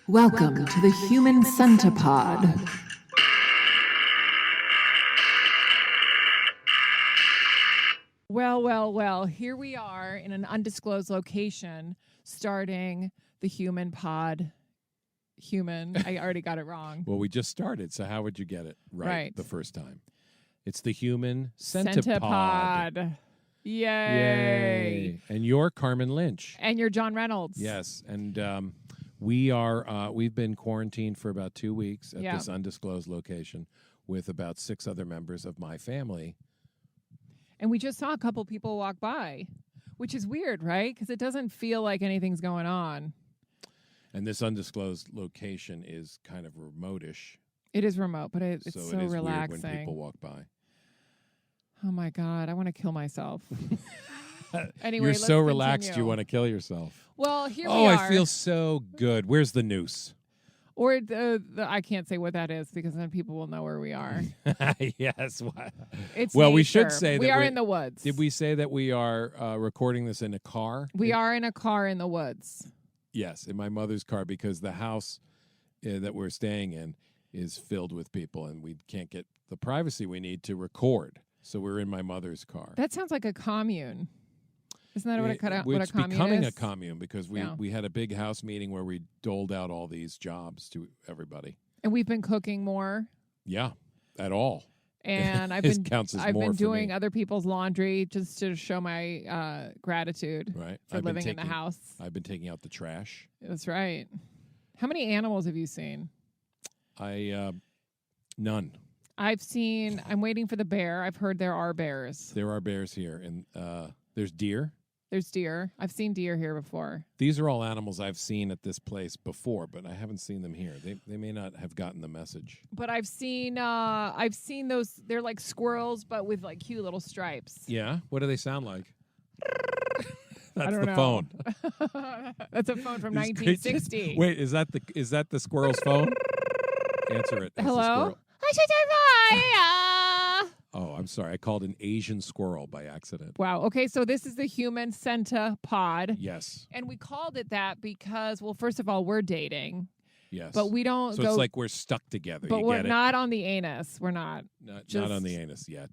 Welcome to the Human CENTIPOD. Well, here we are in an undisclosed location starting the Human Pod. I already got it wrong. Well, we just started, so how would you get it right the first time? It's the Human CENTIPOD. Yay. And you're Carmen Lynch. And you're John Reynolds. Yes, and we've been quarantined for about 2 weeks at this undisclosed location with about 6 other members of my family. And we just saw a couple people walk by, which is weird, right? Because it doesn't feel like anything's going on. And this undisclosed location is kind of remote-ish. It is remote, but it's so it is relaxing. weird when people walk by. Oh, my God. I want to kill myself. Anyway, You're so relaxed continue. you want to kill yourself. Well, here we are. Oh, I feel so good. Where's the noose? Or I can't say what that is because then people will know where we are. Yes. It's well, nature. We should say that we are in the woods. Did we say that we are recording this in a car? We are in a car in the woods. Yes, in my mother's car because the house that we're staying in is filled with people and we can't get the privacy we need to record. So we're in my mother's car. That sounds like a commune. Isn't that what a commune is? It's becoming a commune because we had a big house meeting where we doled out all these jobs to everybody. And we've been cooking more. Yeah, at all. And I've been doing other people's laundry just to show my gratitude for living in the house. I've been taking out the trash. That's right. How many animals have you seen? None. I'm waiting for the bear. I've heard there are bears. There are bears here. And there's deer. There's deer. I've seen deer here before. These are all animals I've seen at this place before, but I haven't seen them here. They may not have gotten the message. But I've seen those. They're like squirrels, but with like cute little stripes. Yeah. What do they sound like? That's the phone. That's a phone from 1960. Wait, is that the squirrel's phone? Answer it. Hello. Oh, I'm sorry. I called an Asian squirrel by accident. Wow. Okay, so this is the Human CENTIPOD. Yes. And we called it that because, well, first of all, we're dating. Yes. But we don't So it's like we're stuck together. But we're not on the anus. We're not. Not on the anus yet.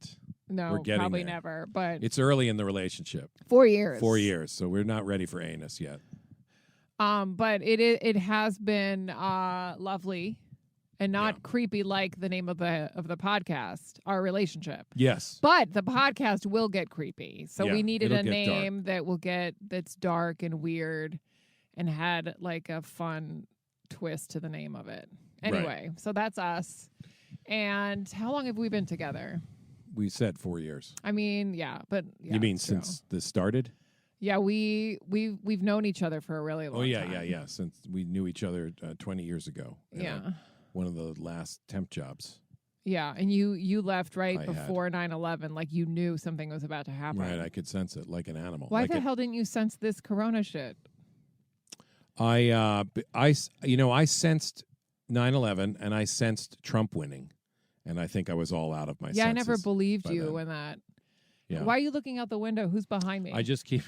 No, we're getting probably there. never. But it's early in the relationship. 4 years. 4 years. So we're not ready for anus yet. But it has been lovely. And not creepy like the name of the podcast, our relationship. Yes. But the podcast will get creepy. So we needed a name that's dark and weird and had like a fun twist to the name of it. Anyway, so that's us. And how long have we been together? We said 4 years. I mean, but you mean since this started? Yeah, we've known each other for a really long time. Yeah. Since we knew each other 20 years ago. Yeah. One of the last temp jobs. Yeah, and you left before 9/11, like you knew something was about to happen. Right, I could sense it like an animal. Why the hell didn't you sense this corona shit? I sensed 9/11 and I sensed Trump winning, and I think I was all out of my senses. Yeah, I never believed you in that. Yeah. Why are you looking out the window? Who's behind me? I just keep.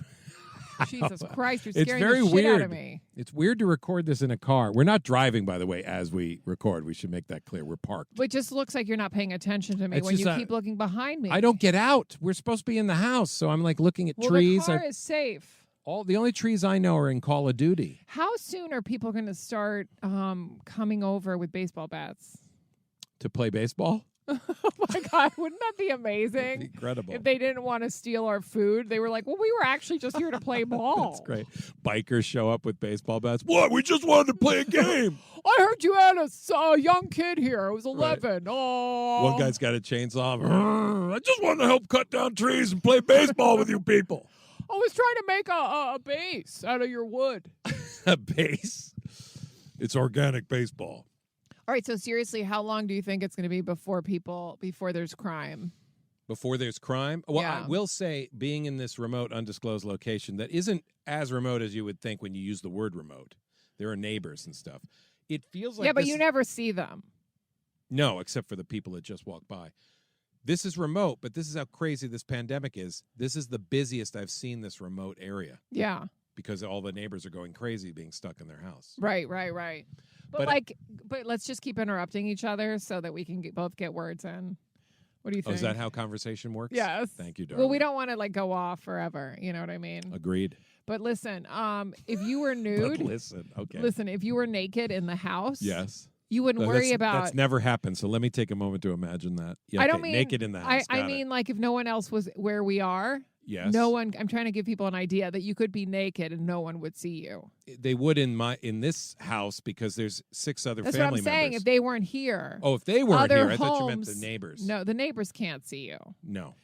Jesus Christ, you're it's scaring very the shit weird. out of me. It's weird to record this in a car. We're not driving, by the way, as we record. We should make that clear. We're parked. But it just looks like you're not paying attention to me when you keep looking behind me. I don't get out. We're supposed to be in the house, so I'm like looking at trees. The car is safe. The only trees I know are in Call of Duty. How soon are people going to start coming over with baseball bats? To play baseball? Oh my God, wouldn't that be amazing? Incredible. If they didn't want to steal our food, they were like, well, we were actually just here to play ball. That's great. Bikers show up with baseball bats. What? We just wanted to play a game. I heard you had a young kid here. It was 11. Right. Oh. One guy's got a chainsaw. I just wanted to help cut down trees and play baseball with you people. I was trying to make a base out of your wood. A base? It's organic baseball. All right, so seriously, how long do you think it's going to be before there's crime? Before there's crime? Well, I will say, being in this remote, undisclosed location that isn't as remote as you would think when you use the word remote. There are neighbors and stuff. It feels like but you never see them. No, except for the people that just walk by. This is remote, but this is how crazy this pandemic is. This is the busiest I've seen this remote area. Yeah. Because all the neighbors are going crazy being stuck in their house. Right. But let's just keep interrupting each other so that we can both get words in. What do you think? Oh, is that how conversation works? Yes. Thank you, darling. Well, we don't want to like go off forever. You know what I mean? Agreed. But listen, if you were nude, listen, if you were naked in the house, yes, you wouldn't worry about. That's never happened. So let me take a moment to imagine that. Yeah, I don't mean naked in the house. I mean, like if no one else was where we are. Yes. No one. I'm trying to give people an idea that you could be naked and no one would see you. They would in this house because there's 6 other That's family what I'm saying. members. If they weren't here. Oh, if they weren't here, I homes, thought you meant the neighbors. No, the neighbors can't see you. No.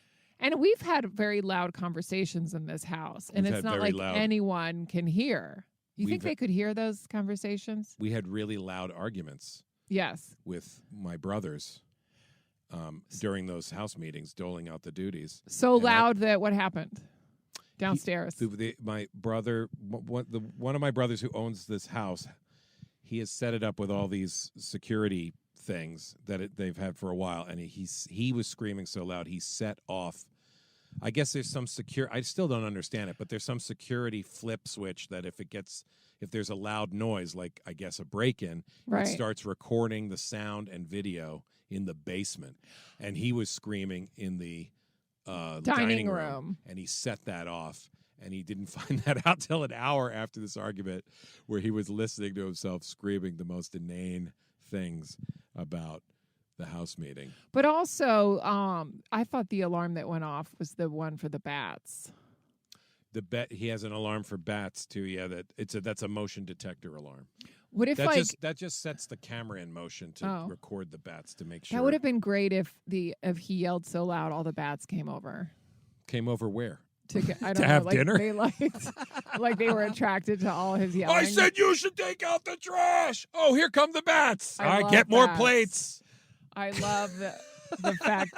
And we've had very loud conversations in this house, and it's not like anyone can hear. You think they could hear those conversations? We had really loud arguments. Yes. With my brothers during those house meetings, doling out the duties. So loud that what happened? Downstairs. My brother, one of my brothers who owns this house, he has set it up with all these security things that they've had for a while, and he was screaming so loud he set off. I guess there's some I still don't understand it, but there's some security flip switch that if there's a loud noise, like I guess a break-in, it starts recording the sound and video in the basement. And he was screaming in the dining room, and he set that off. And he didn't find that out till an hour after this argument, where he was listening to himself screaming the most inane things about the house meeting. But also, I thought the alarm that went off was the one for the bats. He has an alarm for bats too. Yeah, that's a motion detector alarm. What if that just sets the camera in motion to record the bats to make sure. That would have been great if he yelled so loud all the bats came over. Came over where? I don't to know, have like dinner? They like they were attracted to all his yelling. I said you should take out the trash. Oh, here come the bats. I get more bats. plates. I love the fact,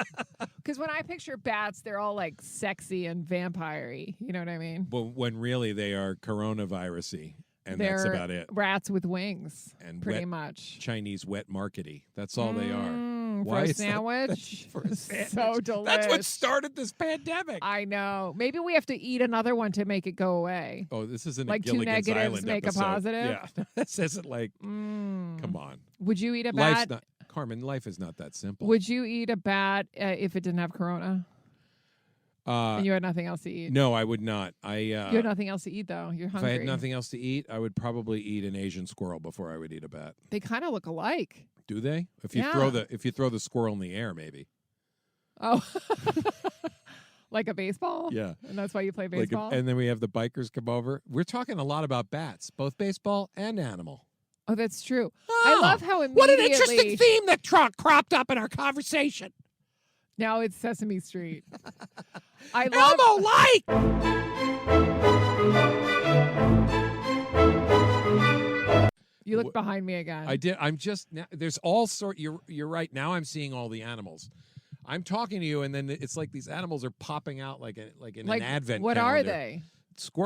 because when I picture bats, they're all like sexy and vampire-y. You know what I mean? Well, when really they are coronavirus-y, and they're that's about it. Rats with wings, and pretty much. Chinese wet markety. That's all they are. For a sandwich? For a sandwich. So delicious. That's what started this pandemic. I know. Maybe we have to eat another one to make it go away. Oh, this isn't like a Gilligan's 2 negatives Island make episode. a positive? Yeah. This isn't like, come on. Would you eat a bat? Carmen, life is not that simple. Would you eat a bat if it didn't have corona? And you had nothing else to eat? No, I would not. You had nothing else to eat, though. You're hungry. If I had nothing else to eat, I would probably eat an Asian squirrel before I would eat a bat. They kind of look alike. Do they? If you throw the squirrel in the air, maybe. Oh. Like a baseball? Yeah. And that's why you play baseball? And then we have the bikers come over. We're talking a lot about bats, both baseball and animal. Oh, that's true. I love how immediately... What an interesting theme that cropped up in our conversation. Now it's Sesame Street. I love... Elmo-like! You look behind me again. I did. I'm just... There's all sort... You're right. Now I'm seeing all the animals. I'm talking to you, and then it's like these animals are popping out like in an advent what calendar. Are they?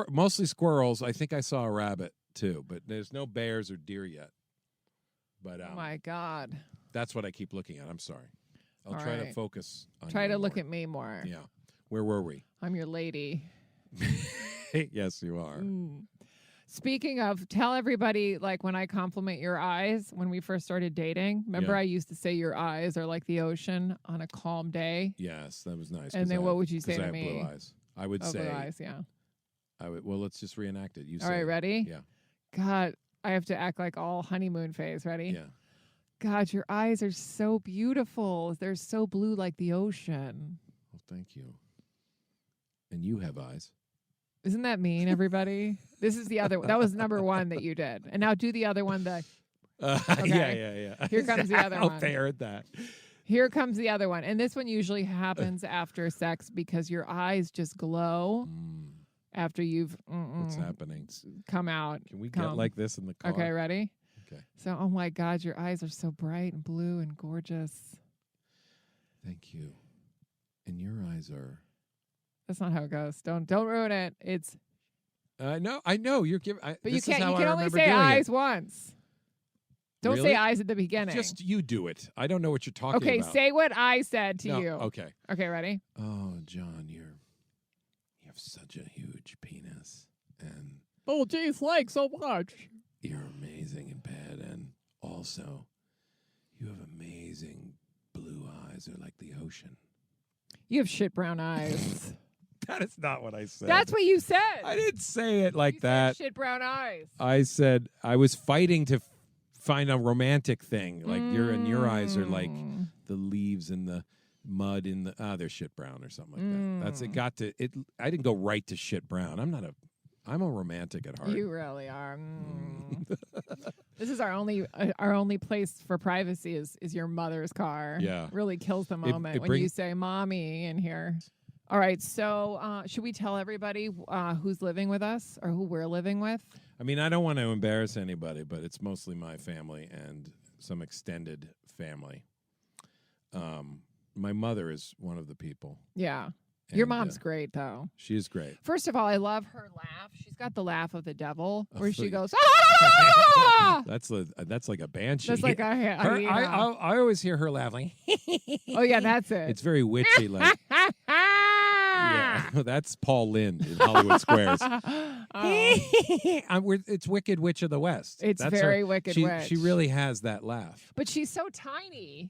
Mostly squirrels. I think I saw a rabbit, too, but there's no bears or deer yet. But oh, my God. That's what I keep looking at. I'm sorry. I'll try to focus on Try you to more. look at me more. Yeah. Where were we? I'm your lady. Yes, you are. Speaking of, tell everybody, like, when I compliment your eyes, when we first started dating, remember I used to say your eyes are like the ocean on a calm day? Yes, that was nice. And then what would you say to I me? have blue eyes. I would say... blue eyes, yeah. Well, let's just reenact it. All right, ready? Yeah. God, I have to act like all honeymoon phase. Ready? Yeah. God, your eyes are so beautiful. They're so blue like the ocean. Well, thank you. And you have eyes. Isn't that mean, everybody? This is the other one. That was number one that you did. And now do the other one. Okay. Yeah. Here comes the other one. How fair at that. Here comes the other one. And this one usually happens after sex because your eyes just glow after you've What's happening? Come out. Can we get like this in the car? Okay, ready? Okay. So, oh my God, your eyes are so bright and blue and gorgeous. Thank you. And your eyes are... That's not how it goes. Don't ruin it. It's... No, I know. You're giving... But you can't. You can only say eyes once. Don't say eyes at the beginning. Just you do it. I don't know what you're talking about. Okay, say what I said to you. Okay. Okay, ready? Oh, John, you have such a huge penis. And... Oh, geez, like so much. You're amazing in bed. And also, you have amazing blue eyes. They're like the ocean. You have shit brown eyes. That is not what I said. That's what you said. I didn't say it like you that. Said shit brown eyes. I said I was fighting to find a romantic thing. Like your eyes are like the leaves and the mud in the they're shit brown or something like that. That's it. Got to it. I didn't go right to shit brown. I'm a romantic at heart. You really are. This is our only place for privacy is your mother's car. Yeah, really kills the moment when you say "mommy" in here. All right, so should we tell everybody who's living with us or who we're living with? I mean, I don't want to embarrass anybody, but it's mostly my family and some extended family. My mother is one of the people. Yeah. Your mom's great, though. She is great. First of all, I love her laugh. She's got the laugh of the devil, where she goes, ah! That's like a banshee. That's like I always hear her laughing. Oh, yeah, that's it. It's very witchy. Like, yeah, that's Paul Lynde in Hollywood Squares. It's Wicked Witch of the West. It's that's very her. Wicked Witch. She really has that laugh. But she's so tiny.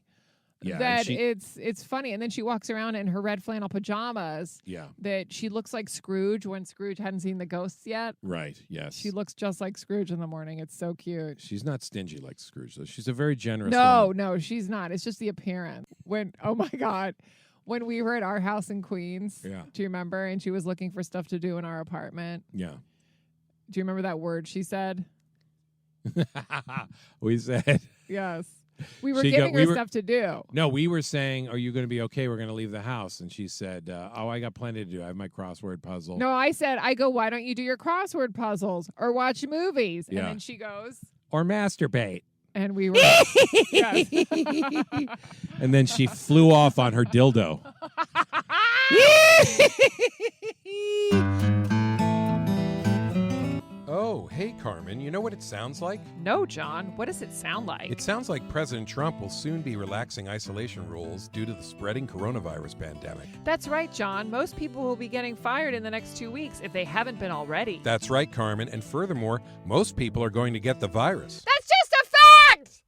Yeah, that it's funny. And then she walks around in her red flannel pajamas. Yeah. That she looks like Scrooge when Scrooge hadn't seen the ghosts yet. Right, yes. She looks just like Scrooge in the morning. It's so cute. She's not stingy like Scrooge, though. She's a very generous woman. No, she's not. It's just the appearance. Oh my God. When we were at our house in Queens, do you remember? And she was looking for stuff to do in our apartment. Yeah. Do you remember that word she said? We said. Yes. We were giving her stuff to do. No, we were saying, are you going to be okay? We're going to leave the house. And she said, I got plenty to do. I have my crossword puzzle. No, I said, why don't you do your crossword puzzles or watch movies? Yeah. And then she goes. Or masturbate. And we were. Yes. And then she flew off on her dildo. Oh, hey, Carmen, you know what it sounds like? No, John. What does it sound like? It sounds like President Trump will soon be relaxing isolation rules due to the spreading coronavirus pandemic. That's right, John. Most people will be getting fired in the next 2 weeks if they haven't been already. That's right, Carmen. And furthermore, most people are going to get the virus. That's just a fact!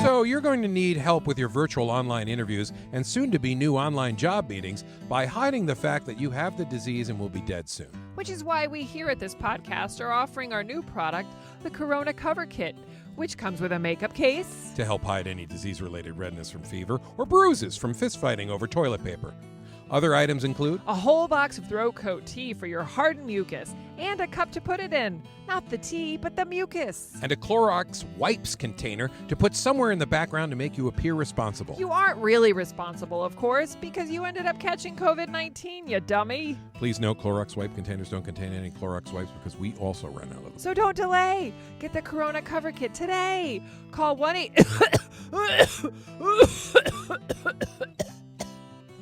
So you're going to need help with your virtual online interviews and soon-to-be new online job meetings by hiding the fact that you have the disease and will be dead soon. Which is why we here at this podcast are offering our new product, the Corona Cover Kit, which comes with a makeup case to help hide any disease-related redness from fever or bruises from fist-fighting over toilet paper. Other items include a whole box of throat coat tea for your hardened mucus and a cup to put it in. Not the tea, but the mucus. And a Clorox wipes container to put somewhere in the background to make you appear responsible. You aren't really responsible, of course, because you ended up catching COVID-19, you dummy. Please note, Clorox wipe containers don't contain any Clorox wipes because we also ran out of them. So don't delay. Get the Corona Cover Kit today. Call 1-8...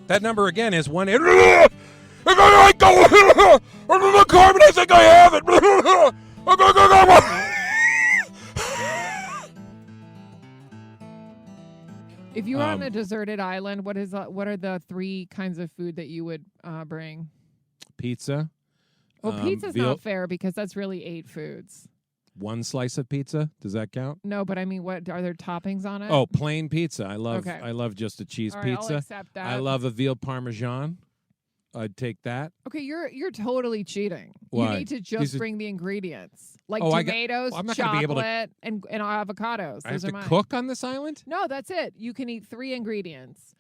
That number again is 1-8... Carmen, I think I have it. If you were on a deserted island, what are the 3 kinds of food that you would bring? Pizza. Well, pizza's not fair because that's really 8 foods. 1 slice of pizza? Does that count? No, but I mean, what are there toppings on it? Oh, plain pizza. I love just a cheese pizza. I'll accept that. I love a veal parmesan. I'd take that. Okay, you're totally cheating. Why? You need to just bring the ingredients, like tomatoes, I'm not chocolate, be able to, and avocados. I have to cook on this island? No, that's it. You can eat 3 ingredients.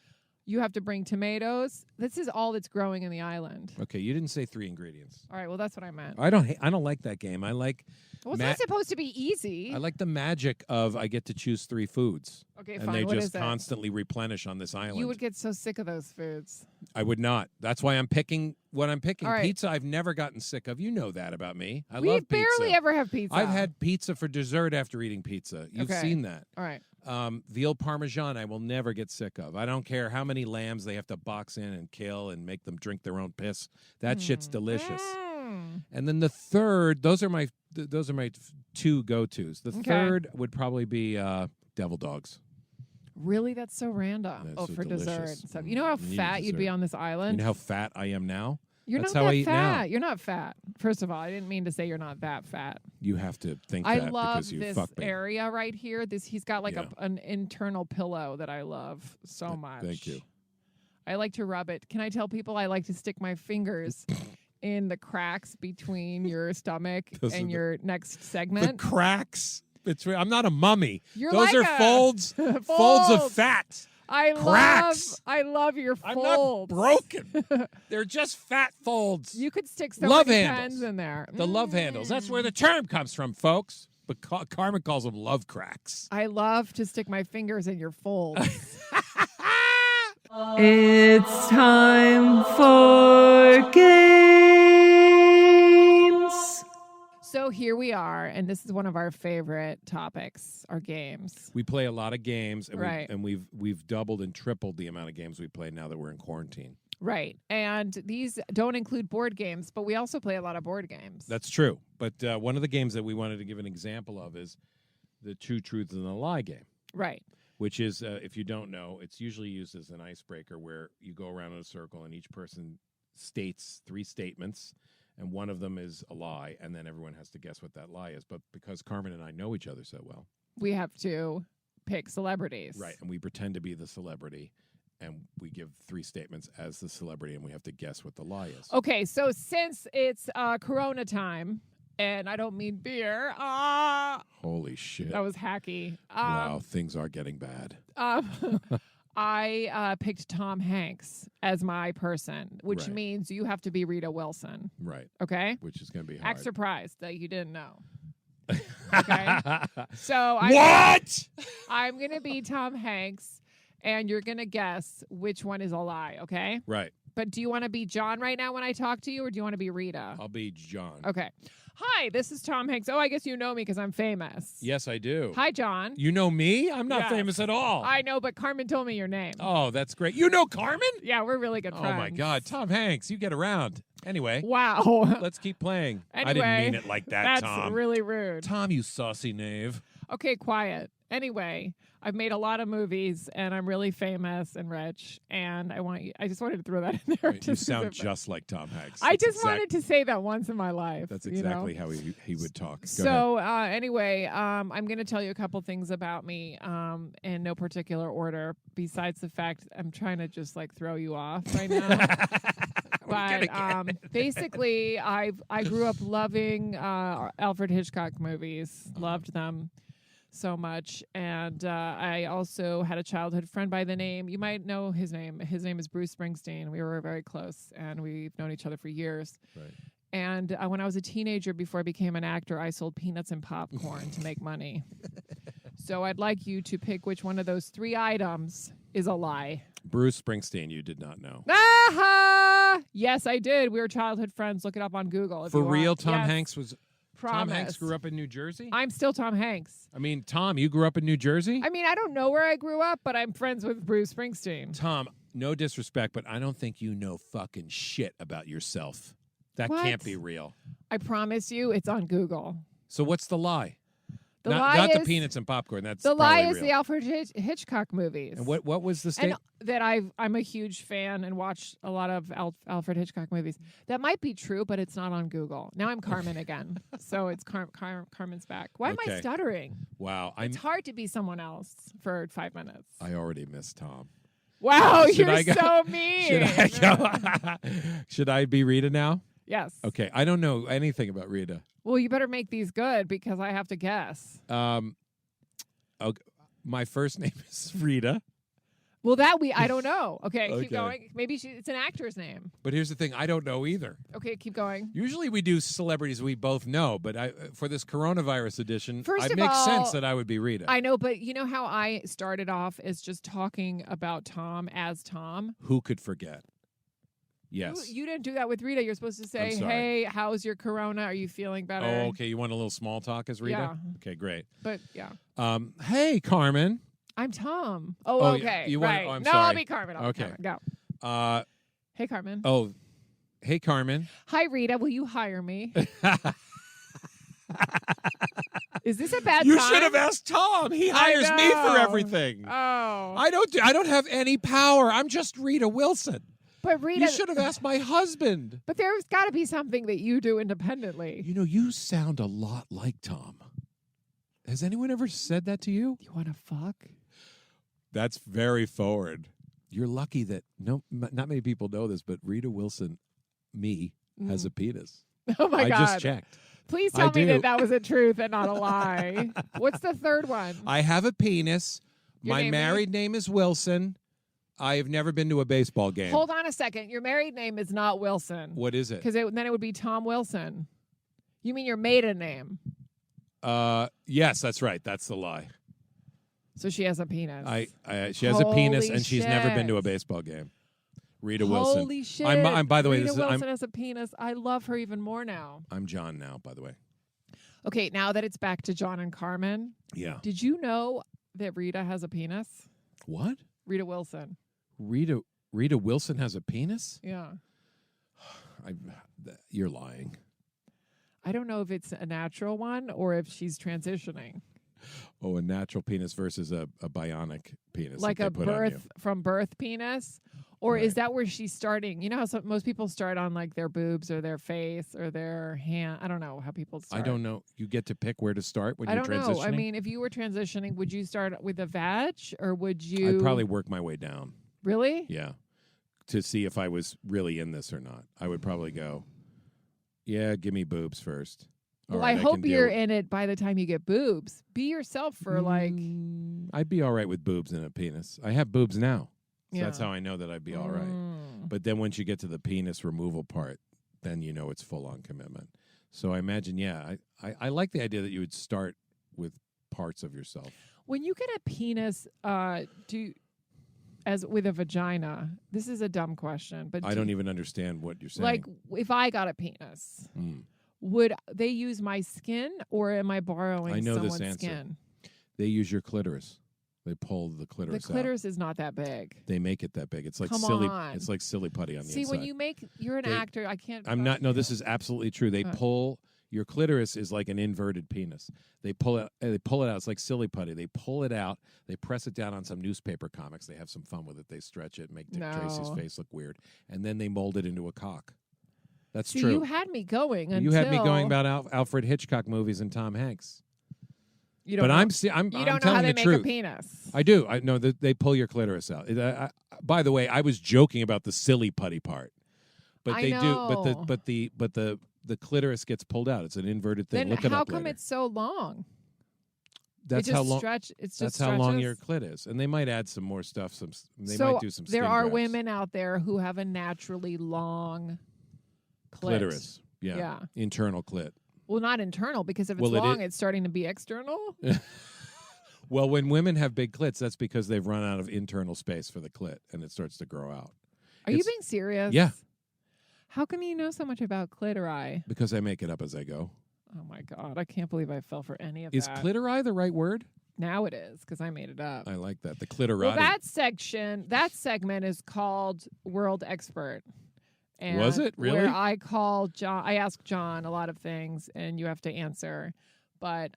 You have to bring tomatoes. This is all that's growing in the island. Okay, you didn't say 3 ingredients. All right, well, that's what I meant. I don't like that game. I like. Well, it's not supposed to be easy. I like the magic of I get to choose 3 foods. Okay, and fine. they what just is it? constantly replenish on this island. You would get so sick of those foods. I would not. That's why I'm picking what I'm picking. Right. Pizza I've never gotten sick of. You know that about me. I we love pizza. barely ever have pizza. I've had pizza for dessert after eating pizza. You've seen that. All right. Veal parmesan I will never get sick of. I don't care how many lambs they have to box in and kill and make them drink their own piss. That shit's delicious. And then the third, those are my 2 go-tos. The third would probably be devil dogs. Really? That's so random. That's for delicious. dessert. So, you know how fat you'd be on this island? You know how fat I am now? You're That's not how that I eat fat. now. You're not fat. First of all, I didn't mean to say you're not that fat. You have to think I that love because you this fuck me. area right here. He's got like Yeah. an internal pillow that I love so much. Thank you. I like to rub it. Can I tell people I like to stick my fingers in the cracks between your stomach and your next The segment? cracks. I'm not a mummy. You're Those like are a- folds. Folds of fat. Cracks. I love your I'm folds. not broken. They're just fat folds. You could stick so Love many handles. pens in there. The love handles. That's where the term comes from, folks. But Carmen calls them love cracks. I love to stick my fingers in your folds. It's time for games. So here we are, and this is one of our favorite topics, our games. We play a lot of games, and, Right. we've doubled and tripled the amount of games we play now that we're in quarantine. Right. And these don't include board games, but we also play a lot of board games. That's true. But one of the games that we wanted to give an example of is the Two Truths and a Lie game, right. which is, if you don't know, it's usually used as an icebreaker where you go around in a circle and each person states 3 statements, and one of them is a lie, and then everyone has to guess what that lie is. But because Carmen and I know each other so well, We have to pick celebrities. right, and we pretend to be the celebrity, and we give 3 statements as the celebrity, and we have to guess what the lie is. Okay, so since it's Corona time, and I don't mean beer, Holy shit. that was hacky. Wow, things are getting bad. I picked Tom Hanks as my person, which Right. means you have to be Rita Wilson. Right, Okay? which is going to be hard. Act surprised that you didn't know. Okay? So What? I'm going to be Tom Hanks, and you're going to guess which one is a lie, okay? Right. But do you want to be John right now when I talk to you, or do you want to be Rita? I'll be John. Okay. Hi, this is Tom Hanks. Oh, I guess you know me because I'm famous. Yes, I do. Hi, John. You know me? I'm not Yes. famous at all. I know, but Carmen told me your name. Oh, that's great. You know Carmen? Yeah, we're really good friends. Oh, my God. Tom Hanks, you get around. Anyway, Wow. let's keep playing. I didn't Anyway, mean it like that, That's Tom. really rude. Tom, you saucy knave. Okay, quiet. Anyway, I've made a lot of movies, and I'm really famous and rich, and I just wanted to throw that in there. You just sound because just like Tom Hanks. I That's just wanted to say that once in my life. That's you know? exactly how he would talk. Go ahead. So anyway, I'm going to tell you a couple things about me in no particular order, besides the fact I'm trying to just like throw you off right now. But basically, I grew up loving Alfred Hitchcock movies, loved them so much. And I also had a childhood friend by the name, you might know his name. His name is Bruce Springsteen. We were very close, and we've known each other for years. Right. And when I was a teenager, before I became an actor, I sold peanuts and popcorn to make money. So I'd like you to pick which one of those 3 items is a lie. Bruce Springsteen, you did not know. Aha! Yes, I did. We were childhood friends. Look it up on Google. If For you want. real, Tom Yes, Hanks was... promise. Tom Hanks grew up in New Jersey? I'm still Tom Hanks. I mean, Tom, you grew up in New Jersey? I mean, I don't know where I grew up, but I'm friends with Bruce Springsteen. Tom, no disrespect, but I don't think you know fucking shit about yourself. That What? can't be real. I promise you, it's on Google. So what's the lie? The not lie not is the peanuts and popcorn. That's the lie probably is real. the Alfred Hitchcock movies. And what was the state? And that I'm a huge fan and watch a lot of Alfred Hitchcock movies. That might be true, but it's not on Google. Now I'm Carmen again, so it's Carmen's back. Why am I Okay. stuttering? Wow, It's hard to be someone else for 5 minutes. I already missed Tom. Wow, Should you're I go? so mean. Should I go? Should I be Rita now? Yes. Okay, I don't know anything about Rita. Well, you better make these good because I have to guess. Okay, my first name is Rita, Well, I don't know. Okay, Okay. keep going. Maybe it's an actor's name. but here's the thing: I don't know either. Okay, keep going. Usually we do celebrities we both know, but for this coronavirus edition, First it of makes all, sense that I would be Rita. I know, but you know how I started off as just talking about Tom as Tom? Who could forget? Yes. You didn't do that with Rita. You're supposed to say, I'm sorry. "Hey, how's your corona? Are you feeling better?" Oh, okay. You want a little small talk as Rita? Yeah. Okay, great. But yeah, Hey, Carmen. I'm Tom. Oh, Oh, okay. you want- right. oh, I'm no, I'll sorry. be Carmen. I'll be Okay. Carmen. Go. Hey, Carmen. Oh, hey, Carmen. Hi, Rita. Will you hire me? Is this a bad You time? should have asked Tom. He hires me for know. everything. Oh. I don't have any power. I'm just Rita Wilson. But Rita, you should have asked my husband. But there's got to be something that you do independently. You know, you sound a lot like Tom. Has anyone ever said that to you? You want to fuck? That's very forward. You're lucky that not many people know this, but Rita Wilson, has a penis. Oh my God. I just checked. Please tell me that was a truth and not a lie. What's the third one? I have a penis. Your My name married name is Wilson. I have never been to a baseball game. Hold on a second. Your married name is not Wilson. What is it? Because then it would be Tom Wilson. You mean your maiden name? Yes, that's right. That's the lie. So she has a penis. She has a penis, and Holy she's never been to a shit. baseball game. Rita Wilson. Holy shit. I'm by the way, Rita this Wilson has a penis. I love her even more now. I'm John now, by the way. Okay, now that it's back to John and Carmen. Yeah. Did you know that Rita has a penis? What? Rita Wilson. Rita Wilson has a penis? Yeah. You're lying. I don't know if it's a natural one or if she's transitioning. Oh, a natural penis versus a bionic penis. Like that a they put on you. from birth penis? Or Right. is that where she's starting? You know how most people start on like their boobs or their face or their hand? I don't know how people start. I don't know. You get to pick where to start when I you're don't transitioning? know. I mean, if you were transitioning, would you start with a vag or would you? I'd probably work my way down. Really? Yeah. To see if I was really in this or not. I would probably go, yeah, give me boobs first. Well, All right, I hope can you're deal in it by the time you get boobs. Be yourself for like. I'd be all right with boobs and a penis. I have boobs now. So Yeah. that's how I know that I'd be all right. Mm. But then once you get to the penis removal part, then you know it's full on commitment. So I imagine, I like the idea that you would start with parts of yourself. When you get a penis, as with a vagina, this is a dumb question, but I don't even understand what you're saying. like if I got a penis, would they use my skin or am I borrowing I know this someone's answer. skin? They use your clitoris. They pull the The clitoris out. clitoris is not that big. They make it that big. It's like Come silly. on. It's like silly putty on the See, inside. when you're an actor, I can't. I'm not. No, this is absolutely true. They Huh. pull your clitoris is like an inverted penis. They pull it. They pull it out. It's like silly putty. They pull it out. They press it down on some newspaper comics. They have some fun with it. They stretch it, make Dick Tracy's No. face look weird, and then they mold it into a cock. That's See, true. you had me going. You had me going until about Alfred Hitchcock movies and Tom Hanks. You don't But know, I'm you don't know telling how they the make truth. a penis. I do. I know that they pull your clitoris out. By the way, I was joking about the silly putty part, but I they know. do. But the clitoris gets pulled out. It's an inverted thing. Then Look it how up come later. it's so long? That's it just how long. It's That's just how long stretches? your clit is, and they might add some more stuff. They So might do some. there skin are grafts. women out there who have a naturally long clit. clitoris. Yeah. Yeah. Internal clit. Well, not internal because if it's Well, long, it's starting to be external. Well, when women have big clits, that's because they've run out of internal space for the clit, and it starts to grow out. Are you It's- being serious? Yeah. How come you know so much about clitori? Because I make it up as I go. Oh my God, I can't believe I fell for any of Is that. clitori the right word? Now it is because I made it up. I like that. The clitorati. Well, that segment is called World Expert. And Was it? Really? Where I ask John a lot of things, and you have to answer, but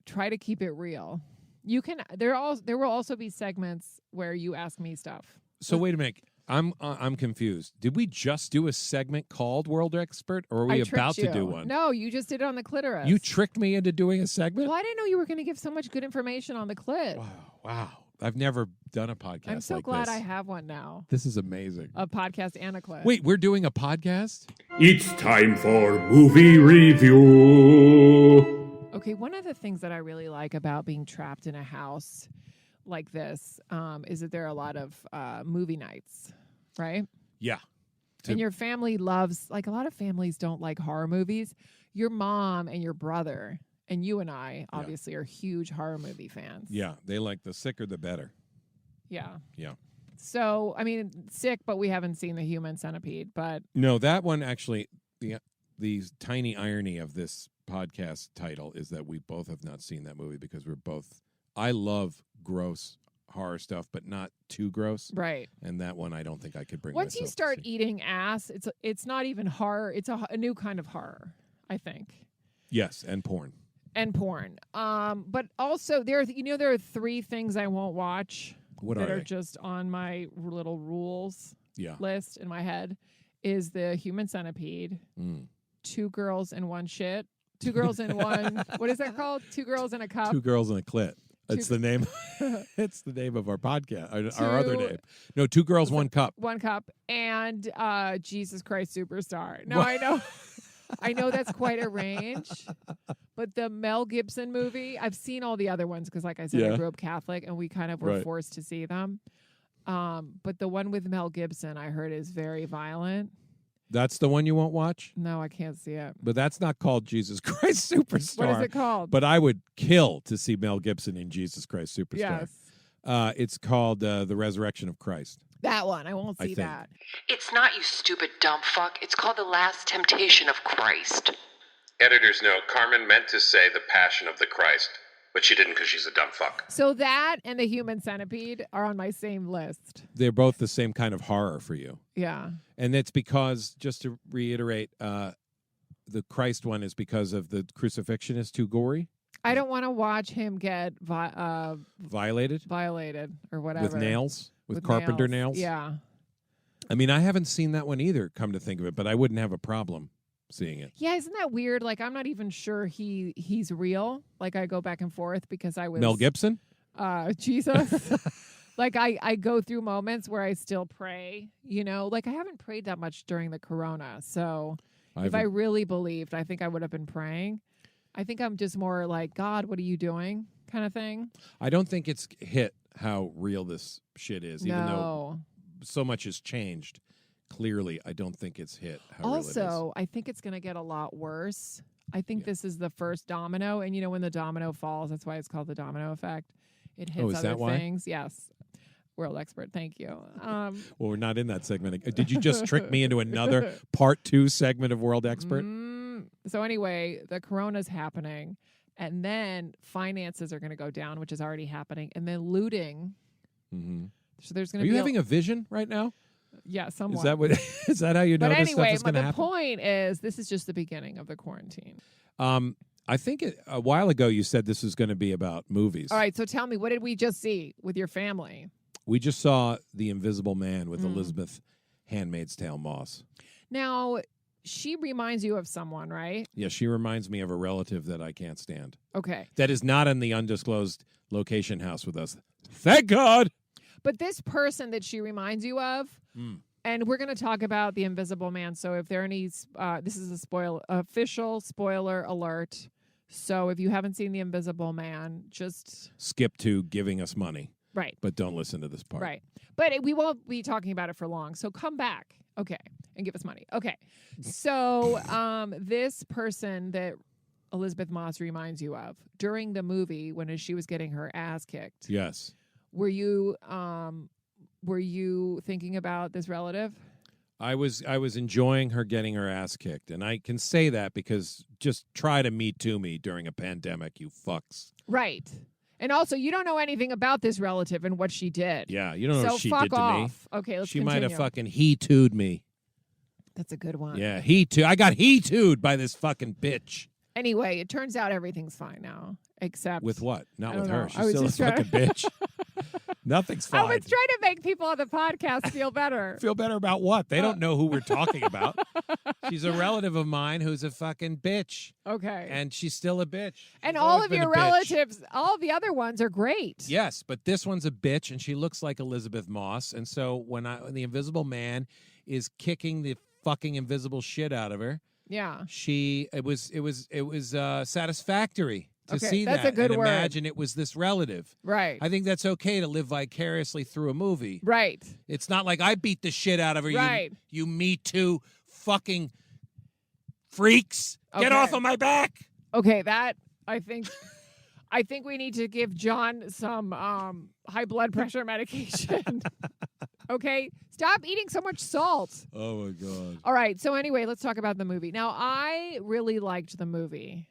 try to keep it real. You can. There will also be segments where you ask me stuff. So wait a minute. I'm confused. Did we just do a segment called World Expert, or are we I tricked about to you. do one? No, you just did it on the clitoris. You tricked me into doing a segment? Well, I didn't know you were going to give so much good information on the clit. Wow. I've never done a podcast I'm so like glad this. I have one now. This is amazing. A podcast and a clit. Wait, we're doing a podcast? It's time for movie review. Okay, one of the things that I really like about being trapped in a house like this is that there are a lot of movie nights, right? Yeah. And your family loves, like a lot of families don't like horror movies. Your mom and your brother and you and I obviously are huge horror movie fans. Yeah, they like the sicker the better. Yeah. Yeah. So, I mean, sick, but we haven't seen the Human Centipede, but No, that one actually, the tiny irony of this podcast title is that we both have not seen that movie because I love gross horror stuff, but not too gross. right. And that one, I don't think I could bring Once you myself to start see. eating ass, it's not even horror. It's a new kind of horror, I think. Yes, and porn. And porn. But also there are 3 things I won't watch What that are are they? just on my little rules. list in my head is the Human Centipede, 2 girls and 1 shit, 2 girls in one. What is that called? 2 girls in a cup. 2 girls in a clit. It's the name. It's the name of our podcast. Our other name. No, 2 girls, 1 cup. 1 cup and Jesus Christ Superstar. Now I know. I know that's quite a range, but the Mel Gibson movie, I've seen all the other ones because, like I said, I grew up Catholic and we kind of were forced to see them. But the one with Mel Gibson, I heard, is very violent. That's the one you won't watch? No, I can't see it. But that's not called Jesus Christ Superstar. What is it called? But I would kill to see Mel Gibson in Jesus Christ Superstar. Yes. It's called The Resurrection of Christ. That one. I won't see that. It's not, you stupid dumb fuck. It's called The Last Temptation of Christ. Editor's note, Carmen meant to say The Passion of the Christ, but she didn't because she's a dumb fuck. So that and the Human Centipede are on my same list. They're both the same kind of horror for you. Yeah. And it's because, just to reiterate, the Christ one is because of the crucifixion is too gory. I don't want to watch him get violated or whatever. With nails? With carpenter nails? Yeah. I mean, I haven't seen that one either, come to think of it, but I wouldn't have a problem seeing it. Yeah, isn't that weird? Like, I'm not even sure he's real. Like, I go back and forth because I was... Mel Gibson? Jesus. Like, I go through moments where I still pray, you know? Like, I haven't prayed that much during the corona, so if I really believed, I think I would have been praying. I think I'm just more like, God, what are you doing kind of thing. I don't think it's hit how real this shit is, even though so much has changed. Clearly, I don't think it's hit how real it is. Also, I think it's going to get a lot worse. I think this is the first domino, and you know when the domino falls, that's why it's called the domino effect. It hits other things. Yes. World expert, thank you. Well, we're not in that segment. Did you just trick me into another part 2 segment of World Expert? So anyway, the corona's happening, and then finances are going to go down, which is already happening, and then looting. Mm-hmm. So there's going to be. Are you having a vision right now? Yeah, somewhat. Is that what? Is that how you know this stuff is going to happen? But anyway, the point is, this is just the beginning of the quarantine. I think a while ago you said this was going to be about movies. All right, so tell me, what did we just see with your family? We just saw The Invisible Man with Elizabeth Handmaid's Tale Moss. Now, she reminds you of someone, right? Yeah, she reminds me of a relative that I can't stand. Okay. That is not in the undisclosed location house with us. Thank God! But this person that she reminds you of, and we're going to talk about The Invisible Man, so if there are any, this is official spoiler alert. So if you haven't seen The Invisible Man, just... skip to giving us money. Right. But don't listen to this part. Right. But we won't be talking about it for long. So come back. Okay. And give us money. Okay. So this person that Elizabeth Moss reminds you of, during the movie when she was getting her ass kicked. Yes. Were you thinking about this relative? I was enjoying her getting her ass kicked. And I can say that because just try to Me Too me during a pandemic, you fucks. Right. And also, you don't know anything about this relative and what she did. Yeah, you don't know what she did to me. Okay, let's She continue. might have fucking he-tooed me. That's a good one. Yeah, I got he-tooed by this fucking bitch. Anyway, it turns out everything's fine now, except... With what? Not with know. her. She's still a fucking bitch. Nothing's fine. I was trying to make people on the podcast feel better. Feel better about what? They don't know who we're talking about. She's a relative of mine who's a fucking bitch. Okay. And she's still a bitch. And all of your relatives, all the other ones are great. Yes, but this one's a bitch, and she looks like Elizabeth Moss. And so when the Invisible Man is kicking the fucking invisible shit out of her, yeah, it was satisfactory to see that's that a good and word. Imagine it was this relative. Right. I think that's okay to live vicariously through a movie. Right. It's not like I beat the shit out of her. Right. You Me Too fucking freaks. Okay. Get off of my back. Okay, that I think we need to give John some high blood pressure medication. Okay? Stop eating so much salt. Oh my God. All right, so anyway, let's talk about the movie. Now, I really liked the movie.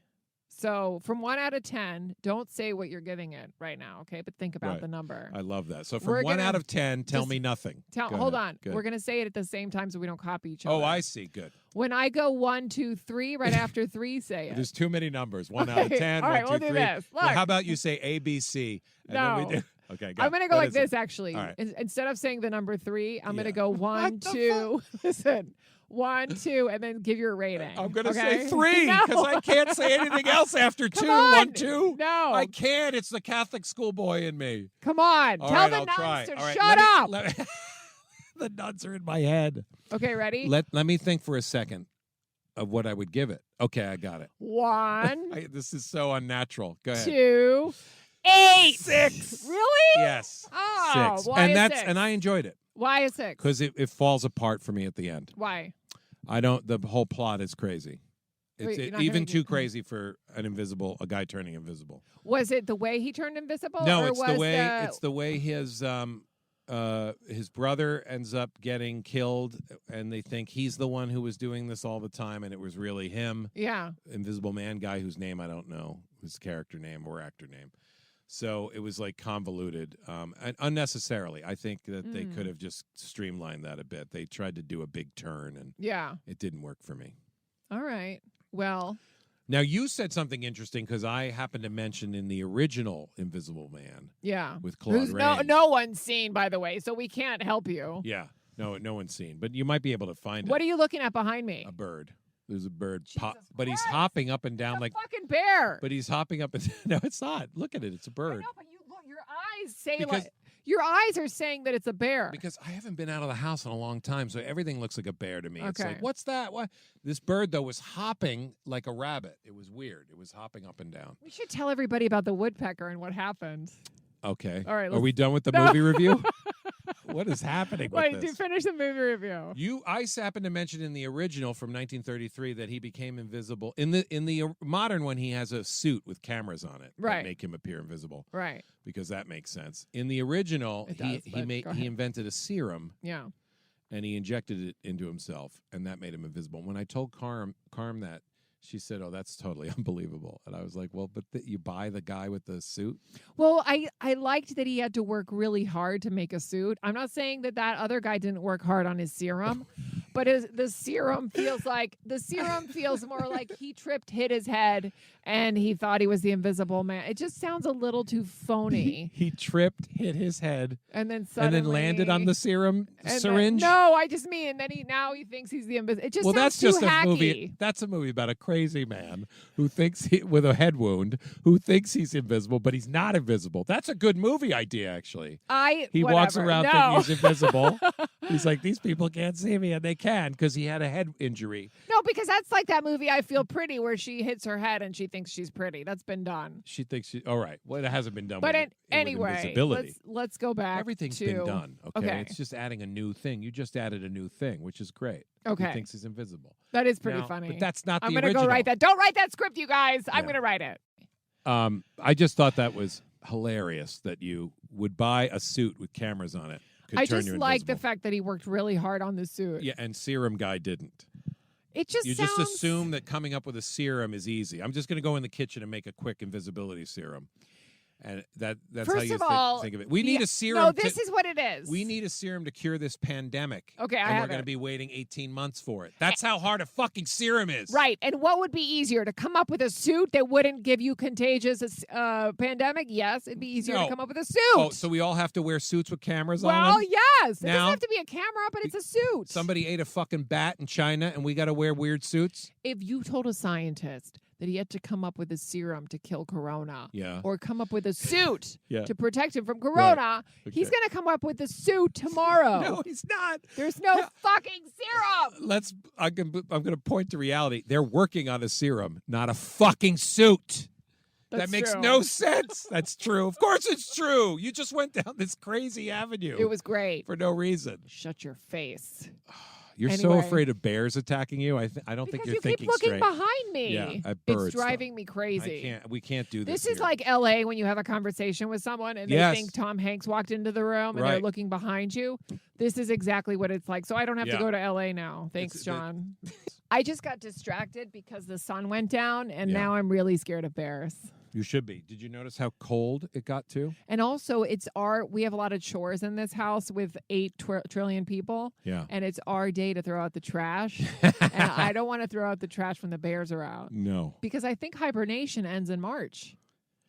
So from 1 out of 10, don't say what you're giving it right now, okay? But think about the number. I love that. So from 1 out of 10, tell me nothing. Hold on. Good. We're going to say it at the same time so we don't copy each other. Oh, I see. Good. When I go 1, 2, 3, right after 3, say it. There's too many numbers. 1 out of 10, All right, 1, 2, we'll 3. do this. Look. Well, how about you say ABC? And then we do... Okay, I'm going to go What like is it? this, actually. All right. Instead of saying the number 3, I'm going to Yeah. go 1, What the 2. Listen, 1, 2, and then give your rating. I'm going to okay? say 3 because No. I can't say anything else after 2. on. 1, 2. No. I can't. It's the Catholic schoolboy in me. Come on. All Tell right, the I'll nuns try. to All right, shut up. The nuns are in my head. Okay, ready? Let me think for a second of what I would give it. Okay, I got it. 1, This is so unnatural. Go ahead. 2, 8. 6. Really? Yes. Oh, 6. why And a that's 6? and I enjoyed it Why a 6? because it falls apart for me at the end. Why? The whole plot is crazy. Wait, It's you're not even gonna too get- crazy for a guy turning invisible. Was it the way he turned invisible? No, or it's was the way his brother ends up getting killed, and they think he's the one who was doing this all the time, and it was really him, Yeah. Invisible Man guy whose name I don't know, his character name or actor name. So it was like convoluted, and unnecessarily. I think that they could have just streamlined that a bit. They tried to do a big turn, and Yeah. it didn't work for me. All right. Well, Now, you said something interesting because I happened to mention in the original Invisible Man yeah. with Claude Who's Rains. no one's seen, by the way, so we can't help you. Yeah, no one's seen, but you might be able to find What it. are you looking at behind me? A bird. There's a bird, Jesus but he's Christ. hopping up and down A like. fucking bear. But he's hopping up and no, it's not. Look at it. It's a I bird. know, but you look, your eyes say Because- like your eyes are saying that it's a bear. Because I haven't been out of the house in a long time, so everything looks like a bear to me. It's Okay. like, what's that? What? This bird though was hopping like a rabbit. It was weird. It was hopping up and down. We should tell everybody about the woodpecker and what happened. Okay. All right, Are let's- we done with the No. movie review? What is happening Wait, with do this? finish the movie review. I happened to mention in the original from 1933 that he became invisible. In the modern one, he has a suit with cameras on it Right. that make him appear invisible Right. because that makes sense. In the original, It does, but go ahead. he invented a serum Yeah. and he injected it into himself, and that made him invisible. When I told Carm that, she said, "Oh, that's totally unbelievable," and I was like, "Well, but you buy the guy with the suit." Well, I liked that he had to work really hard to make a suit. I'm not saying that other guy didn't work hard on his serum, but the serum feels more like he tripped, hit his head, and he thought he was the Invisible Man. It just sounds a little too phony. He tripped, hit his head, And then and suddenly then landed on the serum and syringe. no, I just mean that he thinks he's the Invisible. It just Well, sounds that's just too a hacky. movie. That's a movie about a crazy man who thinks with a head wound who thinks he's invisible, but he's not invisible. That's a good movie idea, actually. He walks Whatever. around No. thinking he's invisible. He's like, these people can't see me, and they can because he had a head injury. No, because that's like that movie I Feel Pretty where she hits her head and she thinks she's pretty. That's been done. She thinks she. All right. Well, it hasn't been done. But with anyway, invisibility. let's go back. Everything's to, been done. Okay. It's just adding a new thing. You just added a new thing, which is great. Okay. He thinks he's invisible. That is pretty Now, funny. But that's not I'm the gonna original. go write that. Don't write that script, you guys. I'm Yeah. gonna write it. I just thought that was hilarious that you would buy a suit with cameras on it. Could I turn just you like the invisible. fact that he worked really hard on the suit. Yeah, and Serum Guy didn't. It just You sounds, just assume that coming up with a serum is easy. I'm just going to go in the kitchen and make a quick invisibility serum. And that's how First you of all, think of it. We need a serum. No, this is what it is. We need a serum to cure this pandemic. Okay, I and have we're going to it. be waiting 18 months for it. That's how hard a fucking serum is. Right. And what would be easier to come up with a suit that wouldn't give you contagious pandemic? Yes, it'd be easier No. to come up with a suit. Oh, so we all have to wear suits with cameras on well, them? yes. It Now- doesn't have to be a camera, but it's a suit. Somebody ate a fucking bat in China and we got to wear weird suits? If you told a scientist that he had to come up with a serum to kill corona Yeah. or come up with a suit Yeah. to protect him from corona, he's Okay. going to come up with a suit tomorrow. No, he's not. There's no fucking serum. I'm going to point to reality. They're working on a serum, not a fucking suit. That That's makes true. no sense. That's true. Of course it's true. You just went down this crazy avenue. It was great. for no reason. Shut your face. You're so Anyway. afraid of bears attacking you. I don't think Because you're you keep thinking looking straight. behind me. Yeah, at birds, it's driving me crazy. We can't do this. This is here. like LA when you have a conversation with someone and Yes. they think Tom Hanks walked into the room and they're Right. looking behind you. This is exactly what it's like. So I don't have to Yeah. go to LA now. Thanks, It's- John. I just got distracted because the sun went down and Yeah. now I'm really scared of bears. You should be. Did you notice how cold it got too? And also we have a lot of chores in this house with 8 trillion people. Yeah. And it's our day to throw out the trash. And I don't want to throw out the trash when the bears are out. No. Because I think hibernation ends in March.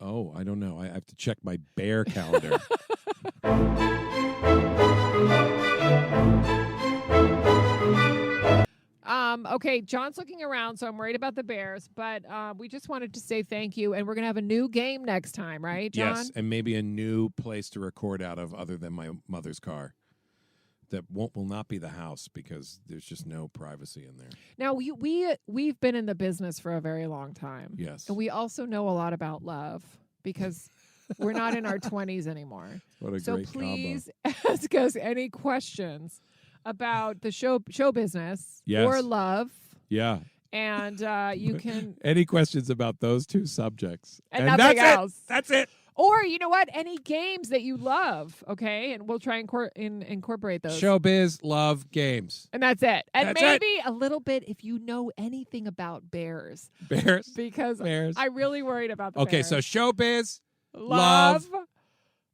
Oh, I don't know. I have to check my bear calendar. Okay, John's looking around, so I'm worried about the Bears, but we just wanted to say thank you, and we're going to have a new game next time, right, John? Yes, and maybe a new place to record out of other than my mother's car. That will not be the house because there's just no privacy in there. Now, we've been in the business for a very long time. Yes. And we also know a lot about love because we're not in our 20s anymore. What a so great please ask us any questions about the show business or love. Yeah. And you can... Any questions about those two subjects. And nothing else. That's it. Or, you know what? Any games that you love, okay? And we'll try and incorporate those. Showbiz, love, games. And that's it. And That's maybe a little bit if you know anything about bears. Bears. Because Bears. I'm really worried about the Okay, bears. so showbiz, love.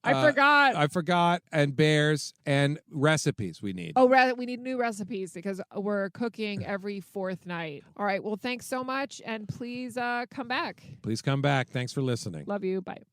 I forgot. I forgot. And bears and recipes we need. Oh, we need new recipes because we're cooking every fourth night. All right. Well, thanks so much. And please come back. Please come back. Thanks for listening. Love you. Bye.